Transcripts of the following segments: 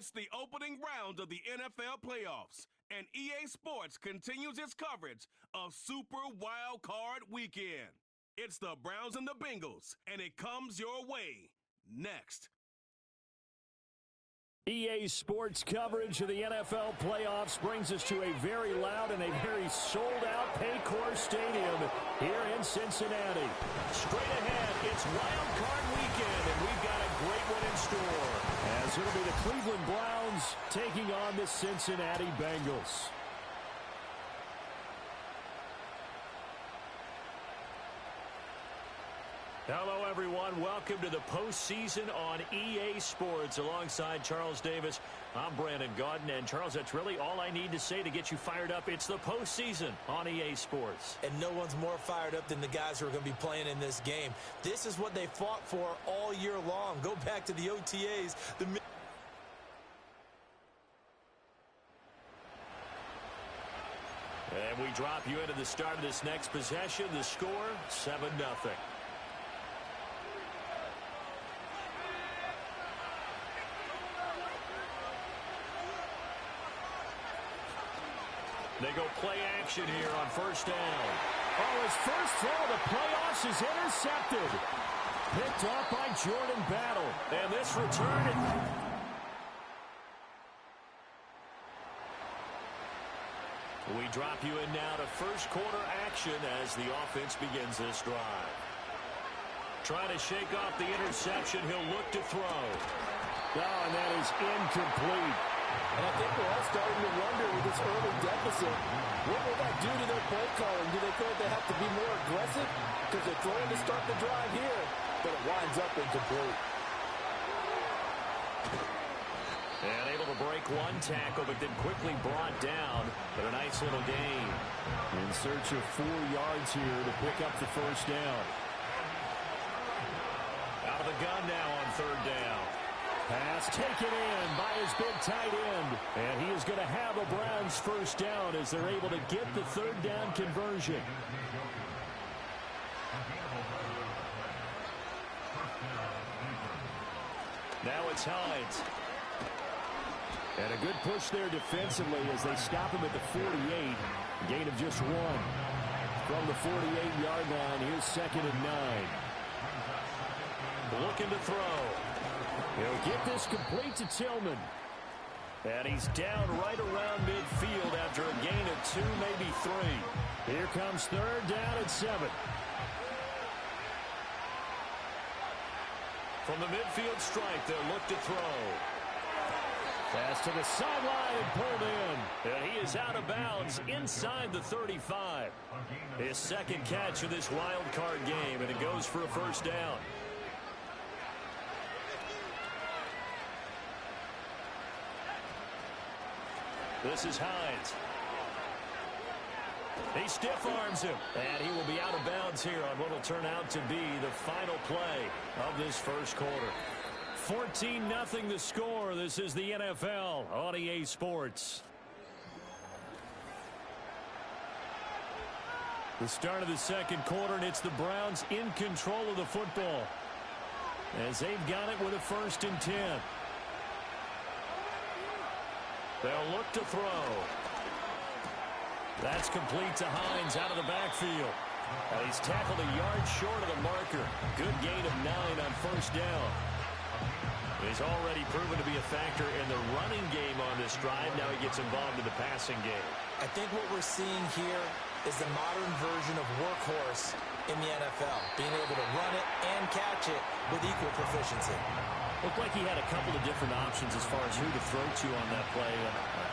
It's the opening round of the NFL playoffs, and EA Sports continues its coverage of Super Wild Card Weekend. It's the Browns and the Bengals, and it comes your way next. EA Sports coverage of the NFL playoffs brings us to a very loud and a very sold-out Paycor Stadium here in Cincinnati. Straight ahead, it's Wild Card Weekend, and we've got a great one in store, as it'll be the Cleveland Browns taking on the Cincinnati Bengals. Hello, everyone. Welcome to the postseason on EA Sports. Alongside Charles Davis, I'm Brandon Gaudin. And, Charles, that's really all I need to say to get you fired up. It's the postseason on EA Sports. And no one's more fired up than the guys who are going to be playing in this game. This is what they fought for all year long. Go back to the OTAs. And we drop you into the start of this next possession. The score, 7-0. They go play action here on first down. Oh, his first throw of the playoffs is intercepted. Picked off by Jordan Battle. And this return. We drop you in now to first quarter action as the offense begins this drive. Trying to shake off the interception. He'll look to throw. Oh, and that is incomplete. And I think we're all starting to wonder with this early deficit, what will that do to their play calling? Do they feel like they have to be more aggressive? Because they're throwing to start the drive here, but it winds up incomplete. And able to break one tackle, but then quickly brought down. But a nice little gain. In search of 4 yards here to pick up the first down. Out of the gun now on third down. Pass taken in by his big tight end. And he is going to have a Browns first down as they're able to get the third down conversion. Now it's Hines. And a good push there defensively as they stop him at the 48. Gain of just 1. From the 48-yard line, here's 2nd and 9. Looking to throw. He'll get this complete to Tillman. And he's down right around midfield after a gain of 2, maybe 3. Here comes third down at 7. From the midfield stripe, they'll look to throw. Pass to the sideline and pulled in. And he is out of bounds inside the 35. His second catch of this wild card game, and it goes for a first down. This is Hines. He stiff arms him. And he will be out of bounds here on what will turn out to be the final play of this first quarter. 14-0 the score. This is the NFL on EA Sports. The start of the second quarter, and it's the Browns in control of the football as they've got it with a 1st and 10. They'll look to throw. That's complete to Hines out of the backfield. And he's tackled a yard short of the marker. Good gain of 9 on first down. He's already proven to be a factor in the running game on this drive. Now he gets involved in the passing game. I think what we're seeing here is the modern version of workhorse in the NFL. Being able to run it and catch it with equal proficiency. Looked like he had a couple of different options as far as who to throw to on that play.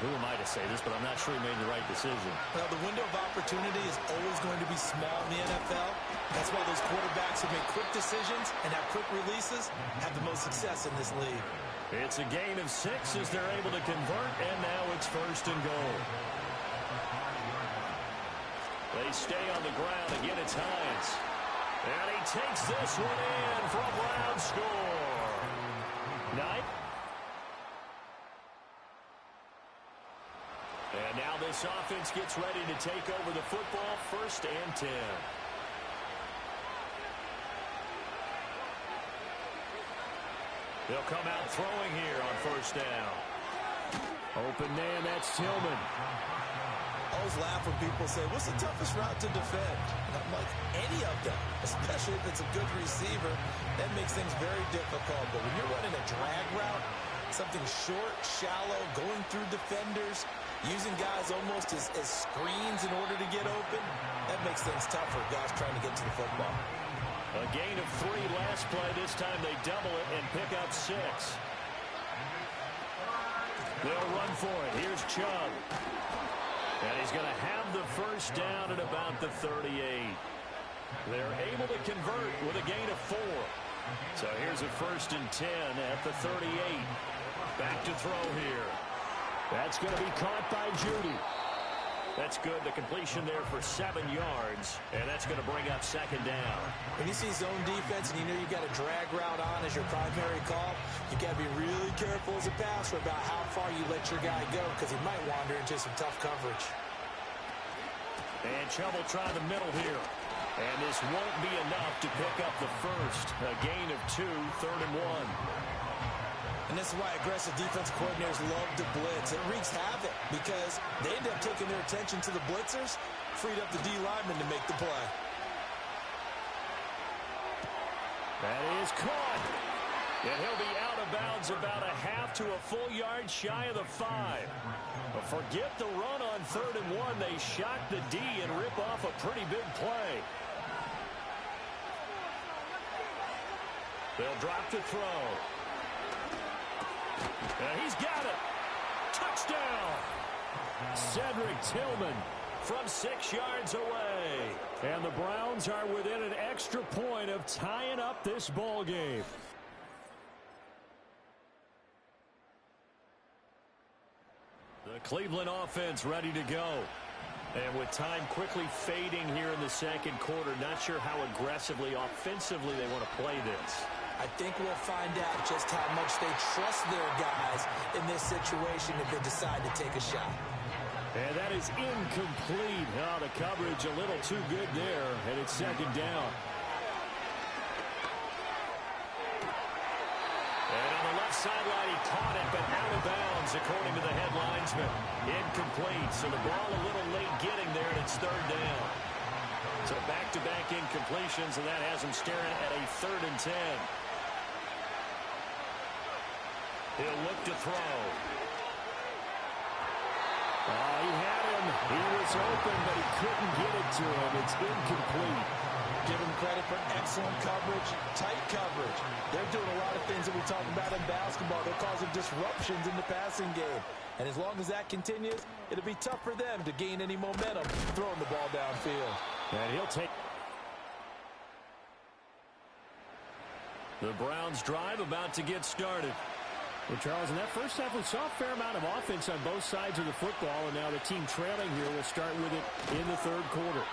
Who am I to say this, but I'm not sure he made the right decision. Well, the window of opportunity is always going to be small in the NFL. That's why those quarterbacks who make quick decisions and have quick releases have the most success in this league. It's a gain of 6 as they're able to convert, and now it's 1st and goal. They stay on the ground. Again, it's Hines. And he takes this one in for a Browns score. 9. And now this offense gets ready to take over the football. 1st and 10. They'll come out throwing here on first down. Open man, that's Tillman. I always laugh when people say, what's the toughest route to defend? And I'm like, any of them, especially if it's a good receiver. That makes things very difficult. But when you're running a drag route, something short, shallow, going through defenders, using guys almost as screens in order to get open, that makes things tough for guys trying to get to the football. A gain of 3 last play. This time they double it and pick up 6. They'll run for it. Here's Chubb. And he's going to have the first down at about the 38. They're able to convert with a gain of 4. So here's a 1st and 10 at the 38. Back to throw here. That's going to be caught by Judy. That's good. The completion there for 7 yards. And that's going to bring up 2nd down. When you see zone defense and you know you've got a drag route on as your primary call, you've got to be really careful as a passer about how far you let your guy go because he might wander into some tough coverage. And Chubb will try the middle here. And this won't be enough to pick up the first. A gain of 2, 3rd and 1. And this is why aggressive defense coordinators love to blitz. It wreaks havoc because they end up taking their attention to the blitzers, freed up the D lineman to make the play. That is caught. And he'll be out of bounds about a half to a full yard shy of the 5. But forget the run on 3rd and 1. They shock the D and rip off a pretty big play. They'll drop to throw. And he's got it. Touchdown. Cedric Tillman from 6 yards away. And the Browns are within an extra point of tying up this ball game. The Cleveland offense ready to go. And with time quickly fading here in the 2nd quarter, not sure how aggressively, offensively they want to play this. I think we'll find out just how much they trust their guys in this situation if they decide to take a shot. And that is incomplete. Oh, the coverage a little too good there, and it's 2nd down. And on the left sideline, he caught it, but out of bounds, according to the head linesman. Incomplete, so the ball a little late getting there, and it's 3rd down. So back-to-back incompletions, and that has him staring at a 3rd and 10. He'll look to throw. Oh, he had him. He was open, but he couldn't get it to him. It's incomplete. Give him credit for excellent coverage, tight coverage. They're doing a lot of things that we talk about in basketball. They're causing disruptions in the passing game. And as long as that continues, it'll be tough for them to gain any momentum throwing the ball downfield. And he'll take... The Browns drive about to get started. Well, Charles, in that first half, we saw a fair amount of offense on both sides of the football, and now the team trailing here will start with it in the 3rd quarter.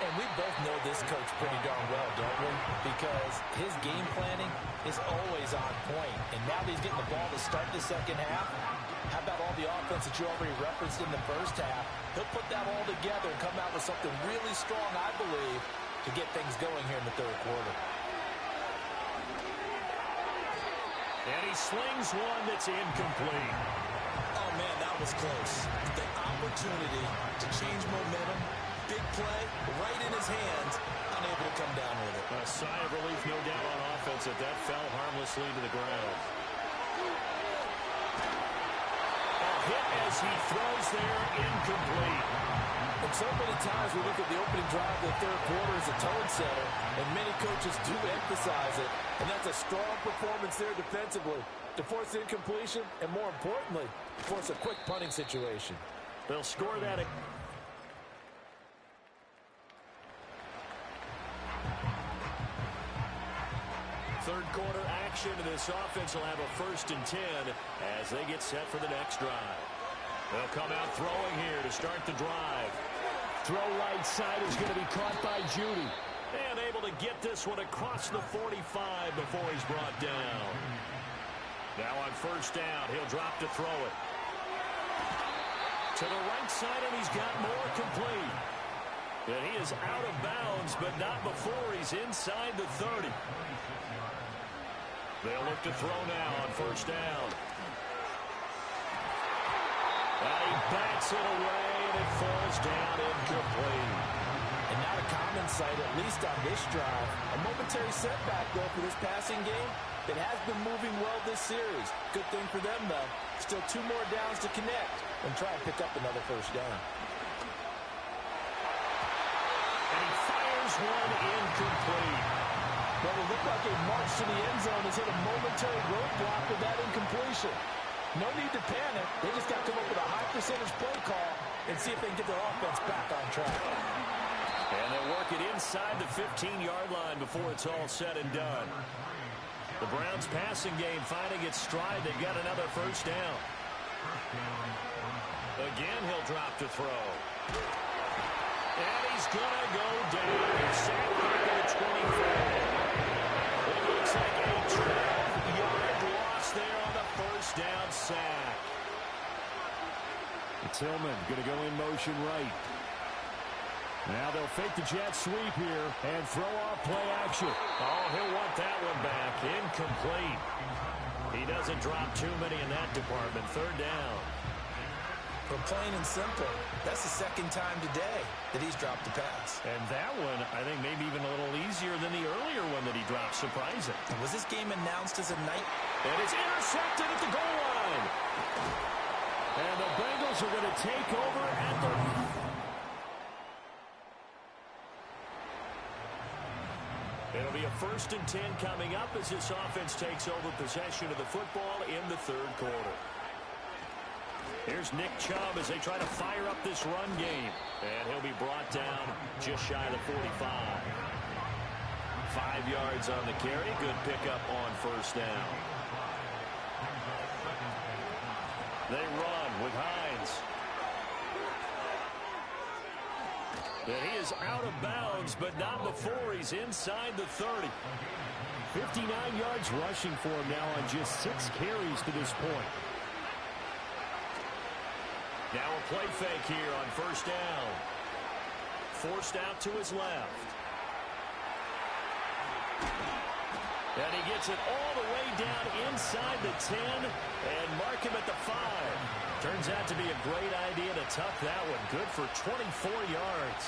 And we both know this coach pretty darn well, don't we? Because his game planning is always on point. And now that he's getting the ball to start the 2nd half, how about all the offense that you already referenced in the first half? He'll put that all together and come out with something really strong, I believe, to get things going here in the 3rd quarter. And he slings one that's incomplete. Oh, man, that was close. The opportunity to change momentum, big play, right in his hands, unable to come down with it. A sigh of relief, no doubt, on offense if that fell harmlessly to the ground. A hit as he throws there, incomplete. And so many times we look at the opening drive of the 3rd quarter as a tone setter, and many coaches do emphasize it. And that's a strong performance there defensively to force incompletion and, more importantly, force a quick punting situation. They'll score that. Third quarter action, and this offense will have a 1st and 10 as they get set for the next drive. They'll come out throwing here to start the drive. Throw right side is going to be caught by Judy. And able to get this one across the 45 before he's brought down. Now on 1st down, he'll drop to throw it. To the right side, and he's got more complete. And he is out of bounds, but not before he's inside the 30. They'll look to throw now on 1st down. bats it away, and it falls down incomplete. And not a common sight, at least on this drive. A momentary setback, though, for this passing game. It has been moving well this series. Good thing for them, though. Still 2 more downs to connect and try and pick up another first down. And he fires one incomplete. Well, it looked like a march to the end zone has hit a momentary roadblock with that incompletion. No need to panic. They just got to come up with a high percentage play call and see if they can get their offense back on track. And they'll work it inside the 15-yard line before it's all said and done. The Browns' passing game finding its stride. They've got another first down. Again, he'll drop to throw. And he's going to go down. Sacked back at the 24. It looks like a 12-yard loss there on the first down sack. Tillman going to go in motion right. Now they'll fake the jet sweep here and throw off play action. Oh, he'll want that one back. Incomplete. He doesn't drop too many in that department. Third down. But plain and simple, that's the second time today that he's dropped the pass. And that one, I think, maybe even a little easier than the earlier one that he dropped. Surprising. Was this game announced as a night? And it's intercepted at the goal line. And the Bengals are going to take over at the... It'll be a 1st and 10 coming up as this offense takes over possession of the football in the third quarter. Here's Nick Chubb as they try to fire up this run game. And he'll be brought down just shy of the 45. 5 yards on the carry. Good pickup on first down. They run with Hines. And he is out of bounds, but not before he's inside the 30. 59 yards rushing for him now on just 6 carries to this point. Now a play fake here on first down. Forced out to his left. And he gets it all the way down inside the 10 and mark him at the 5. Turns out to be a great idea to tuck that one. Good for 24 yards.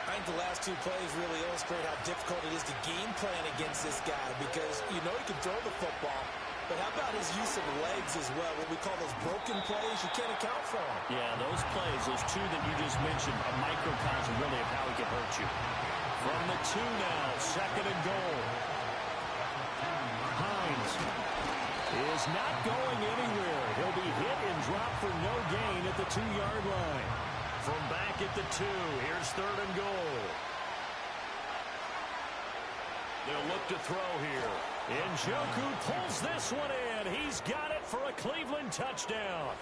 I think the last 2 plays really illustrate how difficult it is to game plan against this guy because you know he can throw the football, but how about his use of legs as well? What we call those broken plays, you can't account for them. Yeah, those plays, those 2 that you just mentioned, a microcosm really of how he can hurt you. From the 2 now, 2nd and goal. Hines is not going anywhere. He'll be hit and dropped for no gain at the 2-yard line. From back at the 2, here's 3rd and goal. They'll look to throw here. Njoku pulls this one in. He's got it for a Cleveland touchdown.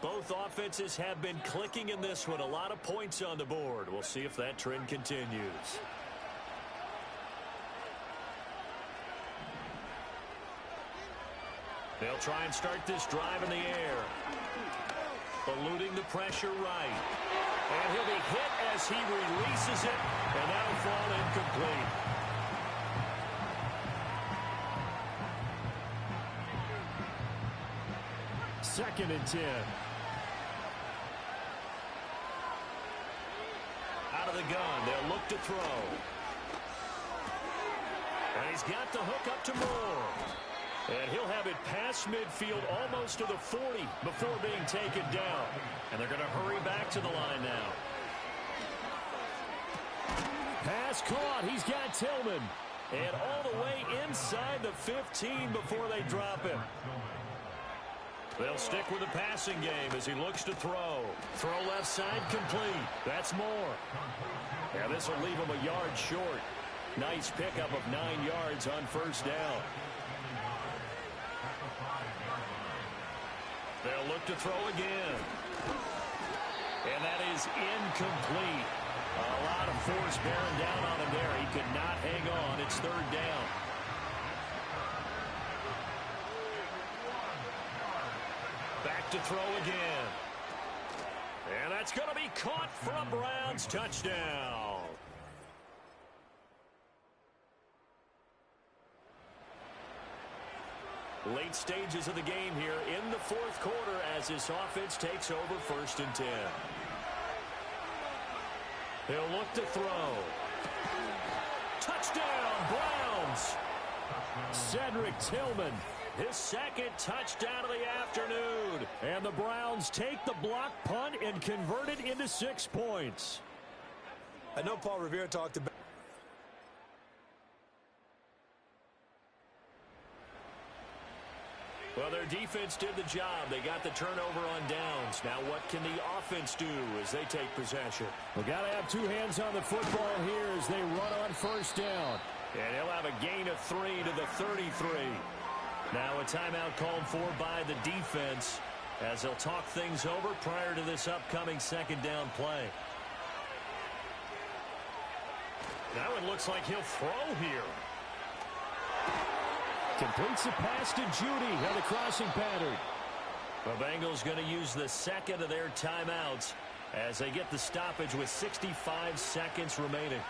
Both offenses have been clicking in this one. A lot of points on the board. We'll see if that trend continues. They'll try and start this drive in the air. Eluding the pressure right. And he'll be hit as he releases it. And that'll fall incomplete. Second and 10. Out of the gun, they'll look to throw. And he's got the hook up to Moore. And he'll have it past midfield almost to the 40 before being taken down. And they're going to hurry back to the line now. Pass caught. He's got Tillman. And all the way inside the 15 before they drop him. They'll stick with the passing game as he looks to throw. Throw left side complete. That's Moore. Yeah, this will leave him a yard short. Nice pickup of 9 yards on first down. They'll look to throw again. And that is incomplete. A lot of force bearing down on him there. He could not hang on. It's 3rd down. Back to throw again. And that's going to be caught for a Browns touchdown. Late stages of the game here in the fourth quarter as this offense takes over 1st and 10. He'll look to throw. Touchdown, Browns! Cedric Tillman, his 2nd touchdown of the afternoon. And the Browns take the block punt and convert it into 6 points. I know Paul Revere talked about. Well, their defense did the job. They got the turnover on downs. Now what can the offense do as they take possession? We've got to have 2 hands on the football here as they run on 1st down. And he'll have a gain of 3 to the 33. Now a timeout called for by the defense as they'll talk things over prior to this upcoming 2nd down play. Now it looks like he'll throw here. Completes the pass to Judy on the crossing pattern. The Bengals going to use the 2nd of their timeouts as they get the stoppage with 65 seconds remaining.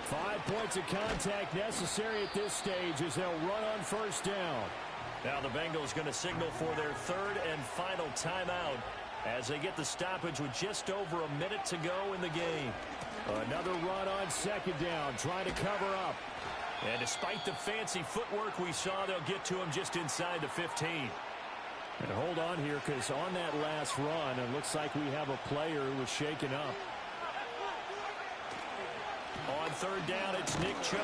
5 points of contact necessary at this stage as they'll run on 1st down. Now the Bengals going to signal for their 3rd and final timeout as they get the stoppage with just over a minute to go in the game. Another run on 2nd down, trying to cover up. And despite the fancy footwork we saw, they'll get to him just inside the 15. And hold on here, because on that last run, it looks like we have a player who was shaken up. On 3rd down, it's Nick Chubb.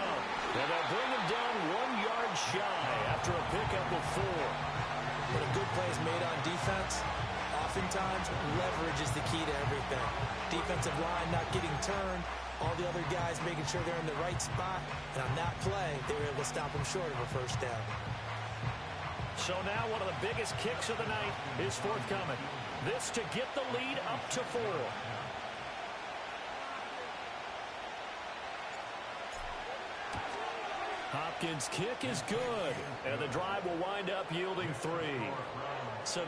And they'll bring him down 1 yard shy after a pickup of 4. When a good play is made on defense, oftentimes leverage is the key to everything. Defensive line not getting turned, all the other guys making sure they're in the right spot, and on that play, they were able to stop them short of a 1st down. So now one of the biggest kicks of the night is forthcoming. This to get the lead up to 4. Hopkins' kick is good, and the drive will wind up yielding 3. So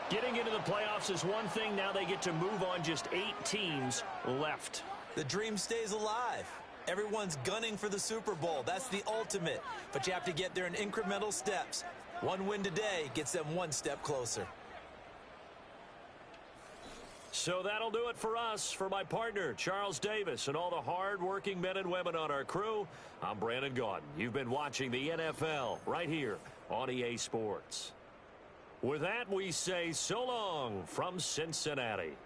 getting into the playoffs is one thing. Now they get to move on. Just 8 teams left. The dream stays alive. Everyone's gunning for the Super Bowl. That's the ultimate. But you have to get there in incremental steps. One win today gets them 1 step closer. So that'll do it for us. For my partner, Charles Davis, and all the hard-working men and women on our crew, I'm Brandon Gaudin. You've been watching the NFL right here on EA Sports. With that, we say so long from Cincinnati.